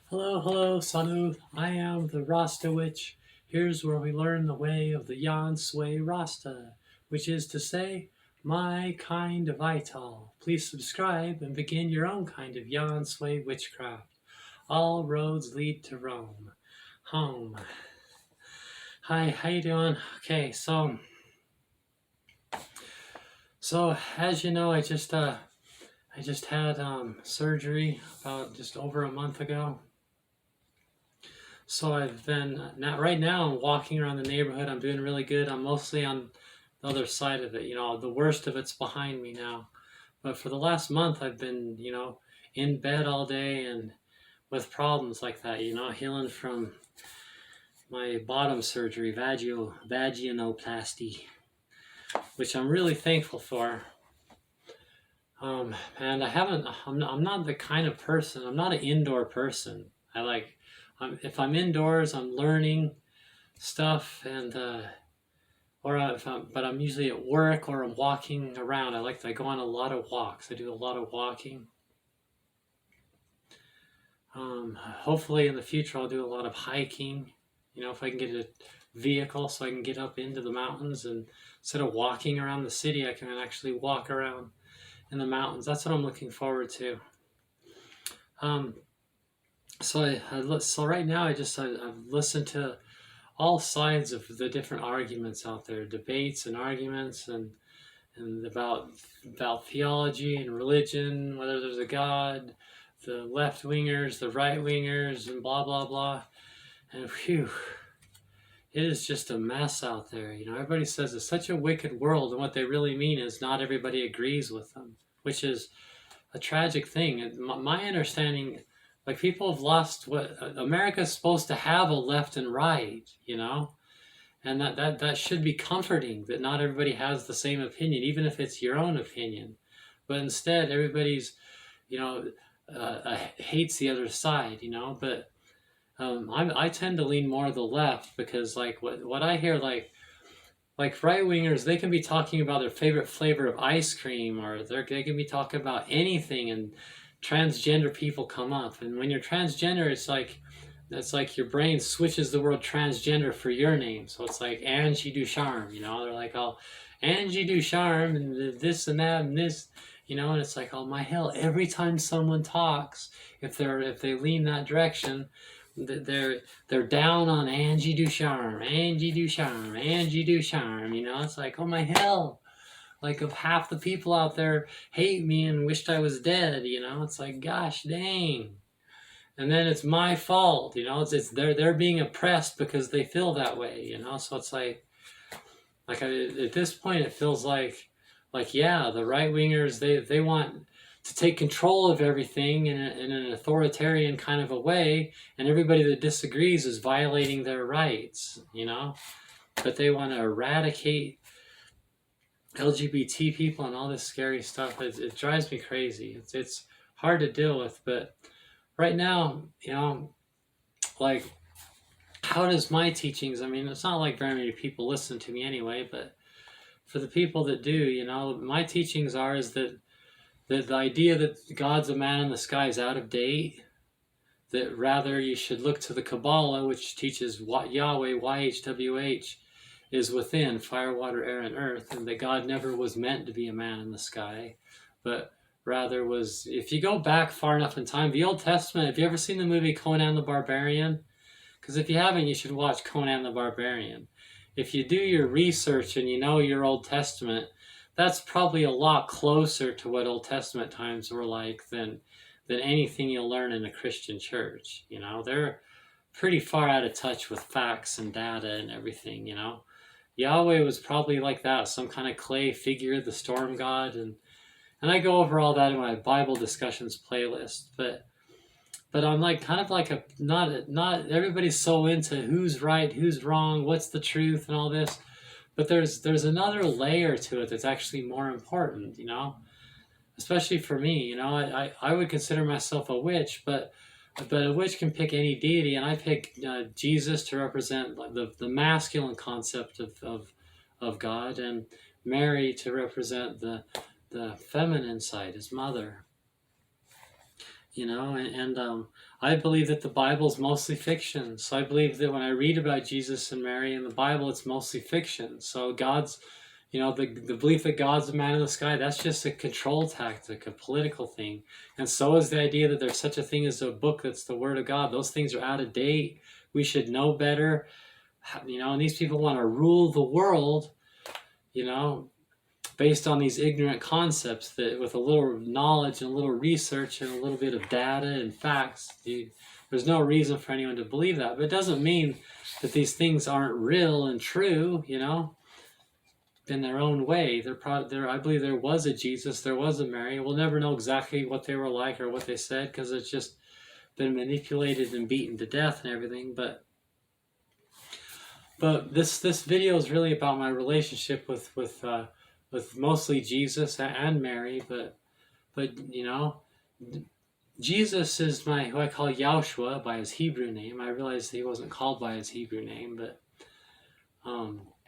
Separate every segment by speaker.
Speaker 1: Hello, hello, Sanu. I am the Rasta Witch. Here's where we learn the way of the Yan Sui Rasta, which is to say, my kind of Ital. Please subscribe and begin your own kind of Yan Sui witchcraft. All roads lead to Rome. Home. Hi, how you doing? Okay, so as you know, I just had surgery about just over a month ago. So I've been right now I'm walking around the neighborhood. I'm doing really good. I'm mostly on the other side of it. The worst of it's behind me now. But for the last month, I've been, in bed all day and with problems like that, healing from my bottom surgery, vaginoplasty, which I'm really thankful for. And I'm not the kind of person, I'm not an indoor person. If I'm indoors, I'm learning stuff but I'm usually at work or I'm walking around. I go on a lot of walks. I do a lot of walking. Hopefully in the future I'll do a lot of hiking. If I can get a vehicle so I can get up into the mountains, and instead of walking around the city, I can actually walk around in the mountains. That's what I'm looking forward to. So right now I've listened to all sides of the different arguments out there, debates and arguments, and about theology and religion, whether there's a God, the left wingers, the right wingers, and blah blah blah. And phew, it is just a mess out there. Everybody says it's such a wicked world, and what they really mean is not everybody agrees with them, which is a tragic thing. And my understanding, like, people have lost what America's supposed to have, a left and right, and that should be comforting, that not everybody has the same opinion, even if it's your own opinion. But instead, everybody's, hates the other side, But I tend to lean more to the left because, like, what I hear, like right wingers, they can be talking about their favorite flavor of ice cream, or they can be talking about anything, and transgender people come up. And when you're transgender, it's like your brain switches the word transgender for your name. So it's like Angie Ducharme, they're like, oh, Angie Ducharme, and this and that and this, and it's like, oh my hell, every time someone talks, if they lean that direction, they're down on Angie Ducharme, Angie Ducharme, Angie Ducharme, it's like, oh my hell. Like, if half the people out there hate me and wished I was dead, it's like, gosh dang. And then it's my fault, it's they're being oppressed because they feel that way, So it's like at this point it feels like yeah, the right wingers, they want to take control of everything in an authoritarian kind of a way, and everybody that disagrees is violating their rights, But they want to eradicate LGBT people and all this scary stuff. It drives me crazy. It's hard to deal with, but right now, like, how does my teachings, it's not like very many people listen to me anyway, but for the people that do, my teachings is that the idea that God's a man in the sky is out of date, that rather you should look to the Kabbalah, which teaches what Yahweh, YHWH, is within fire, water, air, and earth, and that God never was meant to be a man in the sky, but rather was, if you go back far enough in time, the Old Testament, have you ever seen the movie Conan the Barbarian? Because if you haven't, you should watch Conan the Barbarian. If you do your research and you know your Old Testament, that's probably a lot closer to what Old Testament times were like than anything you'll learn in a Christian church. They're pretty far out of touch with facts and data and everything, Yahweh was probably like that, some kind of clay figure, the storm god, and I go over all that in my Bible discussions playlist. But I'm like, kind of like not everybody's so into who's right, who's wrong, what's the truth, and all this. But there's another layer to it that's actually more important, especially for me. I would consider myself a witch, but a witch can pick any deity, and I pick Jesus to represent the masculine concept of God, and Mary to represent the feminine side, his mother. and I believe that the Bible's mostly fiction. So I believe that when I read about Jesus and Mary in the Bible, it's mostly fiction. So God's, the belief that God's a man in the sky, that's just a control tactic, a political thing. And so is the idea that there's such a thing as a book that's the Word of God. Those things are out of date. We should know better. And these people want to rule the world, based on these ignorant concepts that with a little knowledge and a little research and a little bit of data and facts, there's no reason for anyone to believe that. But it doesn't mean that these things aren't real and true, in their own way. I believe there was a Jesus, there was a Mary. We'll never know exactly what they were like or what they said because it's just been manipulated and beaten to death and everything. But this video is really about my relationship with mostly Jesus and Mary, but Jesus is who I call Yahshua by his Hebrew name. I realized he wasn't called by his Hebrew name, but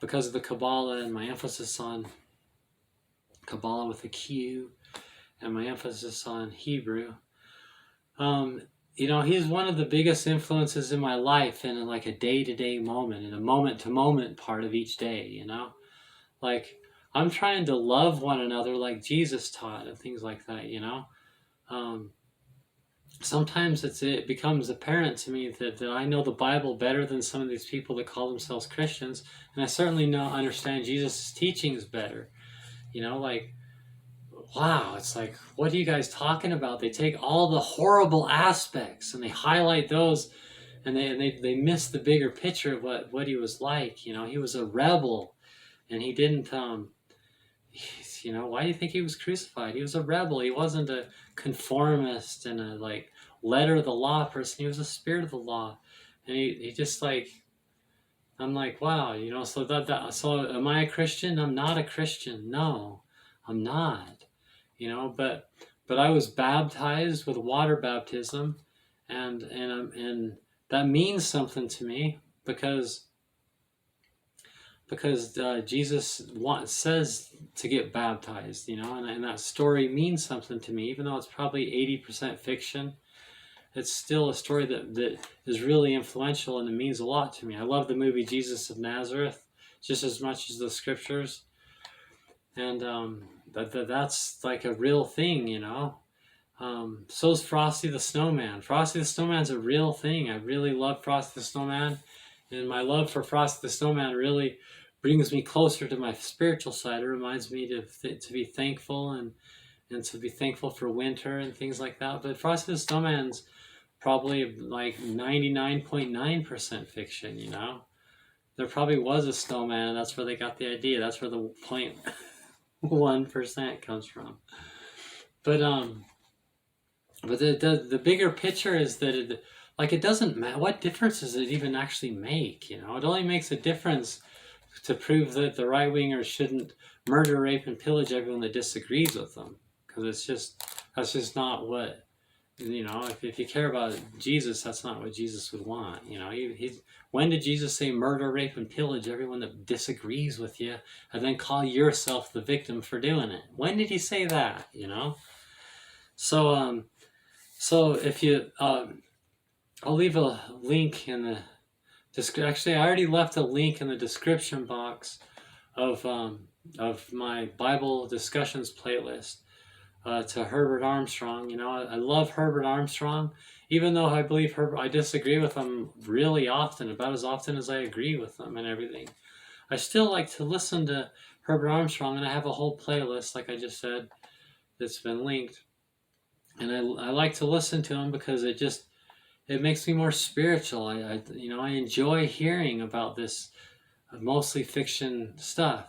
Speaker 1: because of the Kabbalah and my emphasis on Kabbalah with a Q and my emphasis on Hebrew, he's one of the biggest influences in my life in like a day-to-day moment, in a moment-to-moment part of each day, like I'm trying to love one another like Jesus taught and things like that, Sometimes it becomes apparent to me that I know the Bible better than some of these people that call themselves Christians, and I certainly understand Jesus' teachings better. Like, wow, it's like, what are you guys talking about? They take all the horrible aspects and they highlight those, and they miss the bigger picture of what he was like. He was a rebel, and he didn't why do you think he was crucified? He was a rebel. He wasn't a conformist and a letter of the law person. He was a spirit of the law, and he just I'm like, wow, so am I a Christian? I'm not a Christian. No, I'm not. But I was baptized with water baptism, and that means something to me because Jesus says to get baptized, and that story means something to me, even though it's probably 80% fiction. It's still a story that is really influential, and it means a lot to me. I love the movie Jesus of Nazareth just as much as the scriptures, and that's like a real thing, So is Frosty the Snowman. Frosty the Snowman's a real thing. I really love Frosty the Snowman, and my love for Frosty the Snowman really brings me closer to my spiritual side. It reminds me to be thankful and to be thankful for winter and things like that. But Frosty the Snowman's probably like 99.9% fiction, There probably was a snowman, and that's where they got the idea. That's where the 0.1% comes from. But the bigger picture is that it doesn't matter. What difference does it even actually make? It only makes a difference to prove that the right-wingers shouldn't murder, rape, and pillage everyone that disagrees with them. Because that's just not what, if you care about Jesus, that's not what Jesus would want. When did Jesus say murder, rape, and pillage everyone that disagrees with you, and then call yourself the victim for doing it? When did he say that, So if you, I'll leave a link in the actually, I already left a link in the description box of my Bible discussions playlist to Herbert Armstrong. I love Herbert Armstrong, even though I believe I disagree with him really often, about as often as I agree with him and everything. I still like to listen to Herbert Armstrong, and I have a whole playlist, like I just said, that's been linked. And I like to listen to him because it makes me more spiritual. I enjoy hearing about this mostly fiction stuff,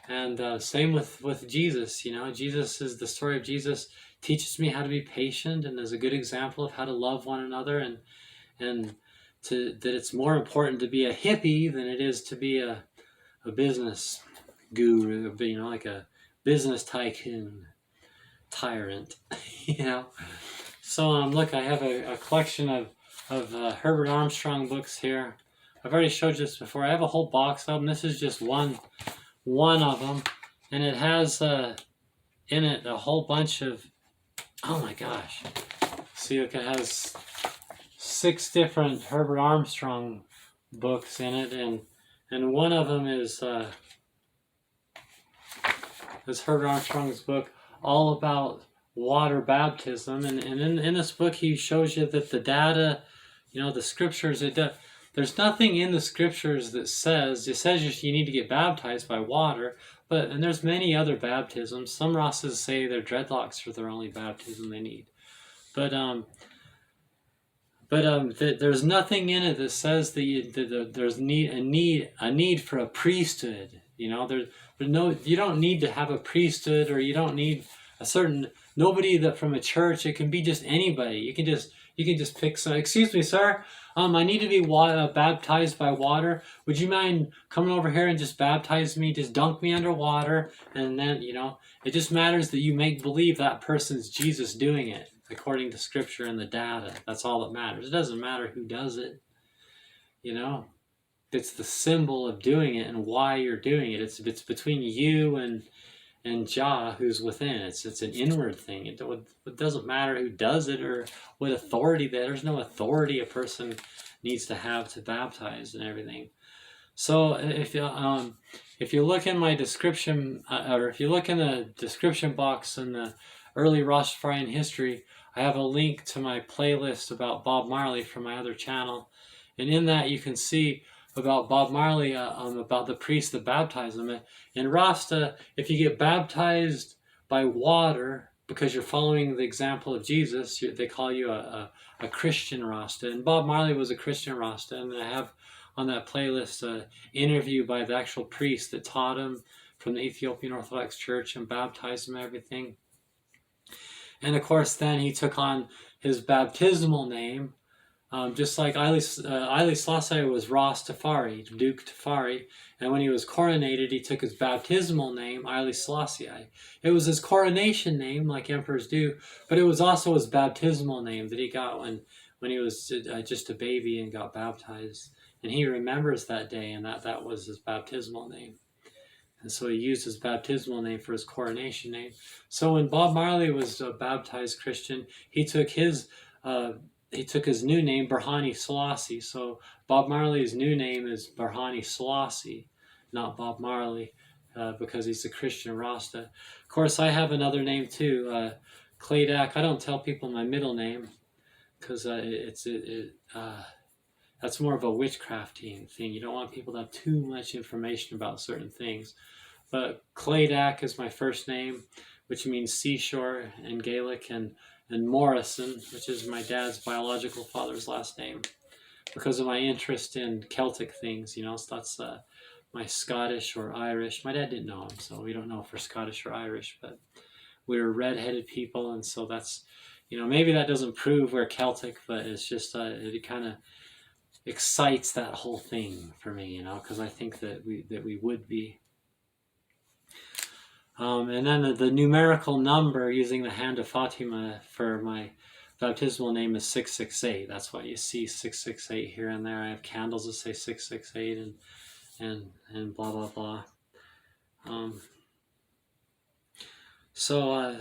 Speaker 1: and same with Jesus. Jesus is the story of Jesus teaches me how to be patient and is a good example of how to love one another, and that it's more important to be a hippie than it is to be a business guru, like a business tycoon tyrant, So look, I have a collection of Herbert Armstrong books here. I've already showed you this before. I have a whole box of them. This is just one of them, and it has in it a whole bunch of Oh my gosh. See, look, it has 6 different Herbert Armstrong books in it, and one of them is Herbert Armstrong's book, all about water baptism. And in this book, he shows you that the data, the scriptures, there's nothing in the scriptures that says you need to get baptized by water, and there's many other baptisms. Some Rastas say their dreadlocks are their only baptism they need. But there's nothing in it that says that there's a need for a priesthood. You don't need to have a priesthood, or you don't need nobody that from a church. It can be just anybody. You can just pick some. Excuse me, sir. I need to be baptized by water. Would you mind coming over here and just baptize me? Just dunk me under water, and then it just matters that you make believe that person's Jesus doing it according to scripture and the data. That's all that matters. It doesn't matter who does it. It's the symbol of doing it and why you're doing it. It's between you and Jah, who's within. It's an inward thing. It doesn't matter who does it or what authority. There's no authority a person needs to have to baptize and everything. So if you look in my description, or if you look in the description box in the early Rastafarian history, I have a link to my playlist about Bob Marley from my other channel, and in that you can see about Bob Marley, about the priest that baptized him. In Rasta, if you get baptized by water because you're following the example of Jesus, they call you a Christian Rasta. And Bob Marley was a Christian Rasta, and I have on that playlist an interview by the actual priest that taught him from the Ethiopian Orthodox Church and baptized him and everything. And of course, then he took on his baptismal name, just like Haile Selassie was Rastafari, Duke Tafari, and when he was coronated, he took his baptismal name, Haile Selassie. It was his coronation name, like emperors do, but it was also his baptismal name that he got when he was just a baby and got baptized. And he remembers that day, and that was his baptismal name. And so he used his baptismal name for his coronation name. So when Bob Marley was a baptized Christian, he took his new name, Berhane Selassie. So Bob Marley's new name is Berhane Selassie, not Bob Marley, because he's a Christian Rasta. Of course, I have another name too, Cladak. I don't tell people my middle name because that's more of a witchcrafting thing. You don't want people to have too much information about certain things. But Cladak is my first name, which means seashore in Gaelic, and Morrison, which is my dad's biological father's last name, because of my interest in Celtic things. So that's my Scottish or Irish. My dad didn't know him, so we don't know if we're Scottish or Irish, but we're red-headed people, and so that's, maybe that doesn't prove we're Celtic, but it's just, it kind of excites that whole thing for me, because I think that we would be. And then the numerical number using the hand of Fatima for my baptismal name is 668. That's why you see 668 here and there. I have candles that say 668 and blah blah blah. So I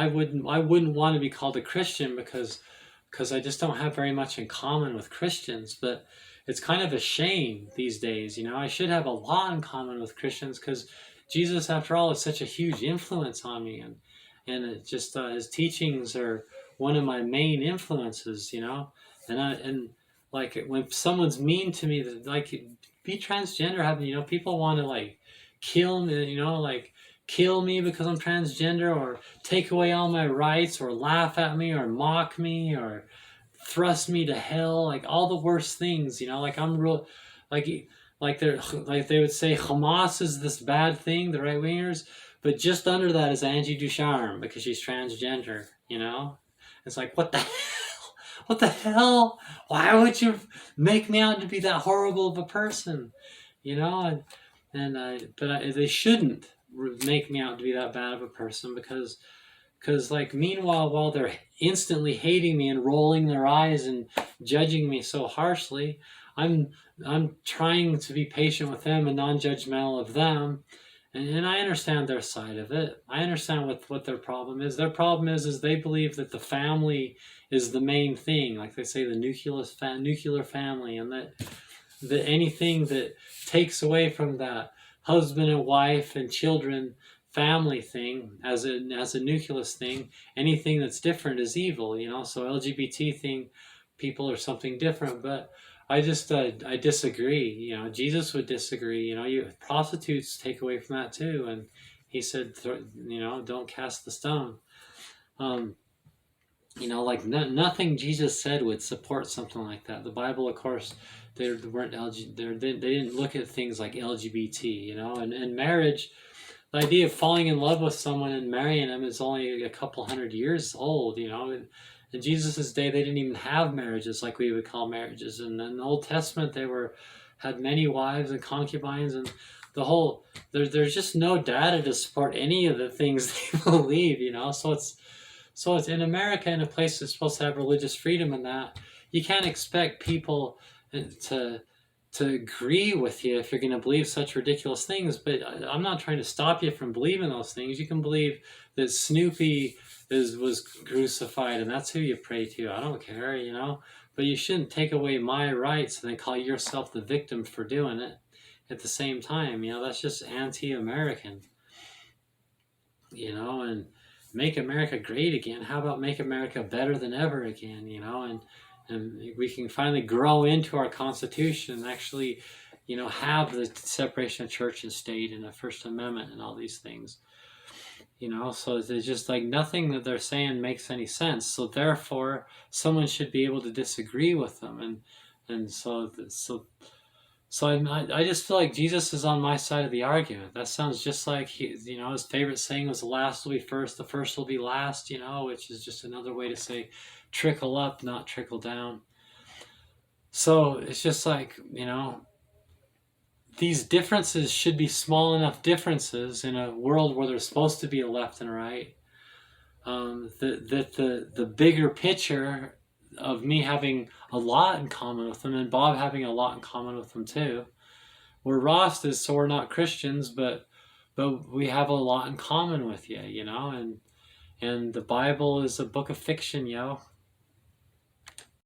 Speaker 1: wouldn't want to be called a Christian because I just don't have very much in common with Christians, but it's kind of a shame these days. I should have a lot in common with Christians because Jesus, after all, is such a huge influence on me, and it just his teachings are one of my main influences. And like when someone's mean to me, like be transgender, people want to like kill me, kill me because I'm transgender, or take away all my rights, or laugh at me, or mock me, or thrust me to hell, like all the worst things, like I'm real, like they would say Hamas is this bad thing, the right wingers, but just under that is Angie Ducharme because she's transgender. It's like, what the hell, why would you make me out to be that horrible of a person? But they shouldn't make me out to be that bad of a person, because like meanwhile, while they're instantly hating me and rolling their eyes and judging me so harshly, I'm trying to be patient with them and non-judgmental of them, And I understand their side of it. I understand what their problem is. Their problem is they believe that the family is the main thing. Like they say, the nuclear family, and that anything that takes away from that husband and wife and children family thing as a nucleus thing, anything that's different is evil. So LGBT thing, people are something different, but I disagree. Jesus would disagree. Prostitutes take away from that too, and he said, don't cast the stone. Um, like nothing Jesus said would support something like that. The Bible, of course, they weren't they didn't look at things like LGBT. And marriage. The idea of falling in love with someone and marrying them is only a couple hundred years old. In Jesus' day, they didn't even have marriages like we would call marriages. And in the Old Testament, had many wives and concubines, and there's just no data to support any of the things they believe. So it's in America, in a place that's supposed to have religious freedom, and that you can't expect people to agree with you if you're going to believe such ridiculous things. But I'm not trying to stop you from believing those things. You can believe that Snoopy was crucified and that's who you pray to. I don't care, but you shouldn't take away my rights and then call yourself the victim for doing it at the same time. That's just anti-American. And make America great again. How about make America better than ever again? And we can finally grow into our Constitution and actually, have the separation of church and state and the First Amendment and all these things. So it's just like nothing that they're saying makes any sense. So therefore, someone should be able to disagree with them. And so I just feel like Jesus is on my side of the argument. That sounds just like his favorite saying was, "The last will be first, the first will be last." Which is just another way to say trickle up, not trickle down. So it's just like, these differences should be small enough differences in a world where there's supposed to be a left and a right. That the bigger picture of me having a lot in common with them and Bob having a lot in common with them too. We're Rastas, so we're not Christians, but we have a lot in common with you, and the Bible is a book of fiction,